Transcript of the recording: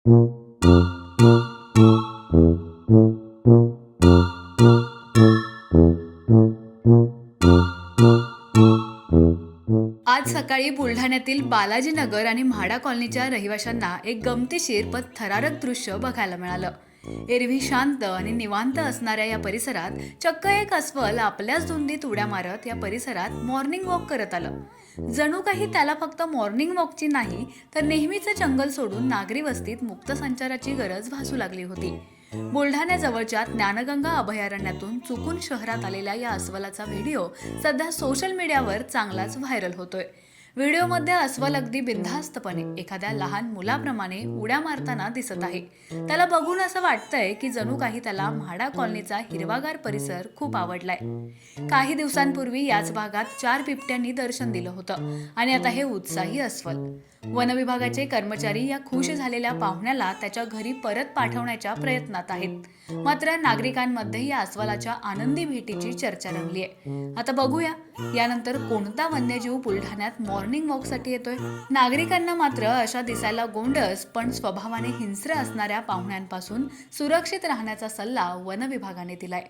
आज सकाळी बुलढाण्यातील बालाजीनगर आणि म्हाडा कॉलनीच्या रहिवाशांना एक गमतीशीर पण थरारक दृश्य बघायला मिळालं. एरवी शांत आणि निवांत असणाऱ्या या परिसरात चक्क एक अस्वल आपल्याच धुंदीत उड्या मारत या परिसरात मॉर्निंग वॉक करत आलं. जणू काही त्याला फक्त मॉर्निंग वॉकची नाही तर नेहमीचं जंगल सोडून नागरी वस्तीत मुक्त संचाराची गरज भासू लागली होती. बुलढाण्याजवळच्या ज्ञानगंगा अभयारण्यातून चुकून शहरात आलेल्या या अस्वलाचा व्हिडिओ सध्या सोशल मीडियावर चांगलाच व्हायरल होतोय. व्हिडिओमध्ये अस्वल अगदी बिनधास्तपणे एखाद्या लहान मुलाप्रमाणे उड्या मारताना दिसत आहे. त्याला बघून असं वाटतंय की जणू काही त्याला म्हाडा कॉलनीचा हिरवागार परिसर खूप आवडलाय. काही दिवसांपूर्वी याच भागात 4 बिबट्यांनी दर्शन दिलं होतं आणि आता हे उत्साही अस्वल. वनविभागाचे कर्मचारी या खुश झालेल्या पाहुण्याला त्याच्या घरी परत पाठवण्याच्या प्रयत्नात आहेत. मात्र नागरिकांमध्ये या अस्वलाच्या आनंदी भेटीची चर्चा रंगली आहे. आता बघूया यानंतर कोणता वन्यजीव बुलढाण्यात मॉर्निंग वॉकसाठी येतोय. नागरिकांना मात्र अशा दिसायला गोंडस पण स्वभावाने हिंस्र असणाऱ्या पाहुण्यांपासून सुरक्षित राहण्याचा सल्ला वनविभागाने दिलाय.